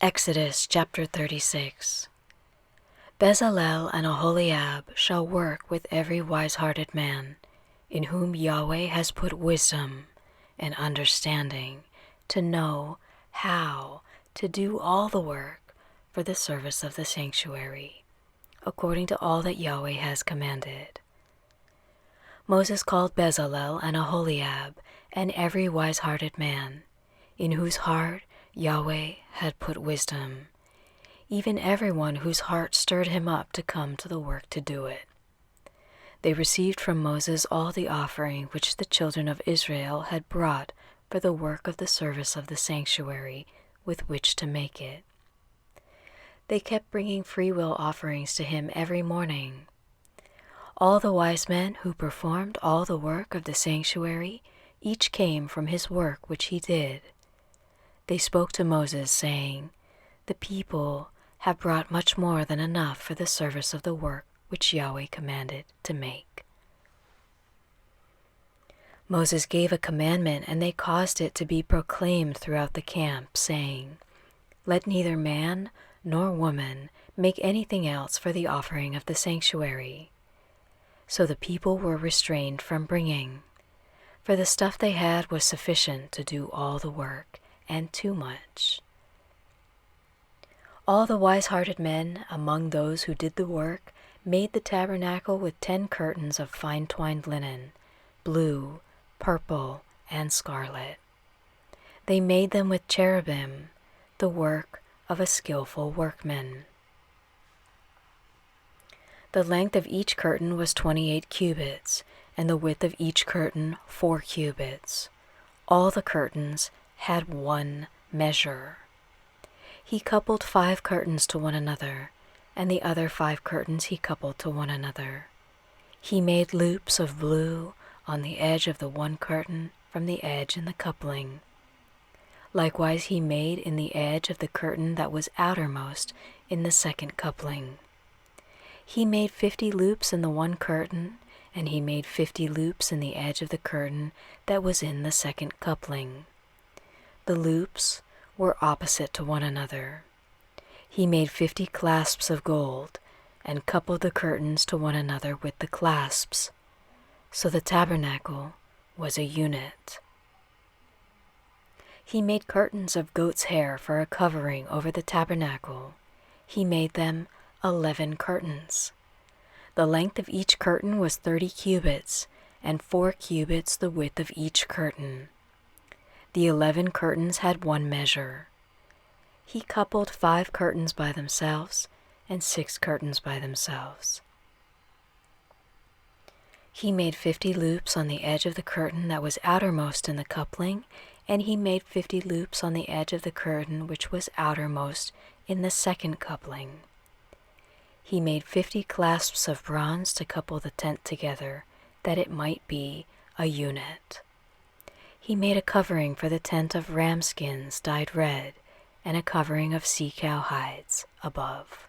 Exodus chapter 36. Bezalel and Aholiab shall work with every wise-hearted man, in whom Yahweh has put wisdom and understanding, to know how to do all the work for the service of the sanctuary, according to all that Yahweh has commanded. Moses called Bezalel and Aholiab and every wise-hearted man, in whose heart Yahweh had put wisdom, even everyone whose heart stirred him up to come to the work to do it. They received from Moses all the offering which the children of Israel had brought for the work of the service of the sanctuary with which to make it. They kept bringing freewill offerings to him every morning. All the wise men who performed all the work of the sanctuary, each came from his work which he did. They spoke to Moses, saying, "The people have brought much more than enough for the service of the work which Yahweh commanded to make." Moses gave a commandment, and they caused it to be proclaimed throughout the camp, saying, "Let neither man nor woman make anything else for the offering of the sanctuary." So the people were restrained from bringing, for the stuff they had was sufficient to do all the work, and too much. All the wise-hearted men among those who did the work made the tabernacle with 10 curtains of fine twined linen, blue, purple, and scarlet. They made them with cherubim, the work of a skillful workman. The length of each curtain was 28 cubits, and the width of each curtain 4 cubits. All the curtains had one measure. He coupled 5 curtains to one another, and the other 5 curtains he coupled to one another. He made loops of blue on the edge of the one curtain from the edge in the coupling. Likewise he made in the edge of the curtain that was outermost in the second coupling. He made 50 loops in the one curtain, and he made 50 loops in the edge of the curtain that was in the second coupling. The loops were opposite to one another. He made 50 clasps of gold, and coupled the curtains to one another with the clasps. So the tabernacle was a unit. He made curtains of goat's hair for a covering over the tabernacle. He made them 11 curtains. The length of each curtain was 30 cubits, and 4 cubits the width of each curtain. The 11 curtains had one measure. He coupled 5 curtains by themselves and 6 curtains by themselves. He made 50 loops on the edge of the curtain that was outermost in the coupling, and he made 50 loops on the edge of the curtain which was outermost in the second coupling. He made 50 clasps of bronze to couple the tent together, that it might be a unit. He made a covering for the tent of ram skins dyed red, and a covering of sea-cow hides above.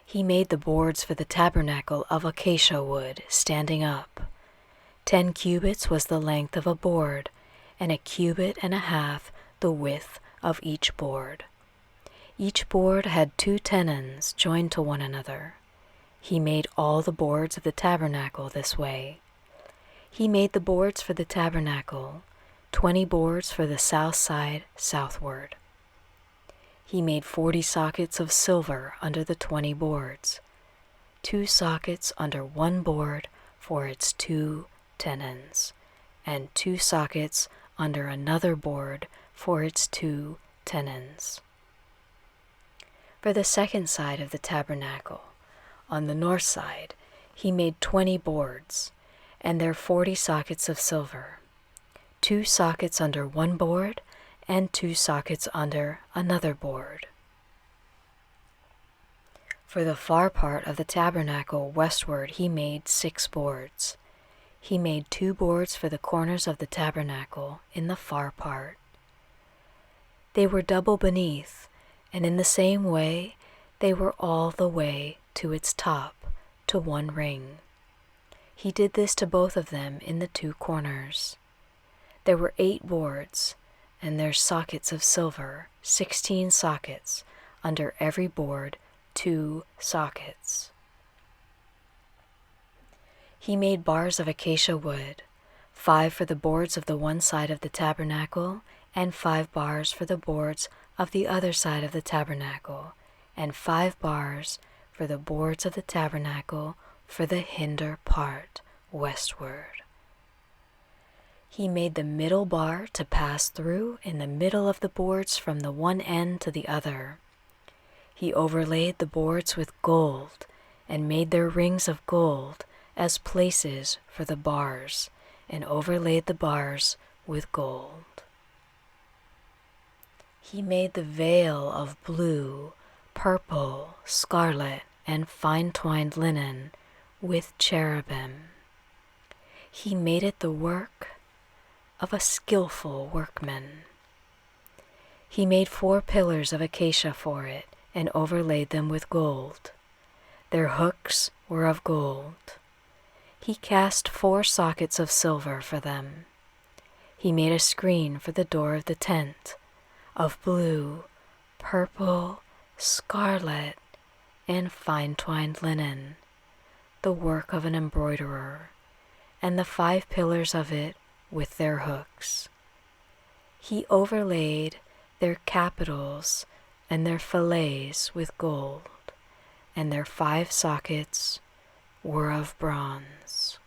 He made the boards for the tabernacle of acacia wood, standing up. 10 cubits was the length of a board, and 1.5 cubits the width of each board. Each board had 2 tenons joined to one another. He made all the boards of the tabernacle this way. He made the boards for the tabernacle, 20 boards for the south side southward. He made 40 sockets of silver under the 20 boards, 2 sockets under one board for its 2 tenons, and 2 sockets under another board for its 2 tenons. For the second side of the tabernacle, on the north side, he made 20 boards, and their 40 sockets of silver, 2 sockets under one board, and 2 sockets under another board. For the far part of the tabernacle westward he made 6 boards. He made 2 boards for the corners of the tabernacle in the far part. They were double beneath, and in the same way they were all the way to its top, to one ring. He did this to both of them in the 2 corners. There were 8 boards, and their sockets of silver, 16 sockets, under every board 2 sockets. He made bars of acacia wood, 5 for the boards of the one side of the tabernacle, and 5 bars for the boards of the other side of the tabernacle, and 5 bars for the boards of the tabernacle for the hinder part westward. He made the middle bar to pass through in the middle of the boards from the one end to the other. He overlaid the boards with gold and made their rings of gold as places for the bars, and overlaid the bars with gold. He made the veil of blue, purple, scarlet, and fine-twined linen with cherubim. He made it the work of a skillful workman. He made 4 pillars of acacia for it, and overlaid them with gold. Their hooks were of gold. He cast 4 sockets of silver for them. He made a screen for the door of the tent, of blue, purple, scarlet, and fine-twined linen, the work of an embroiderer, and the 5 pillars of it with their hooks. He overlaid their capitals and their fillets with gold, and their 5 sockets were of bronze.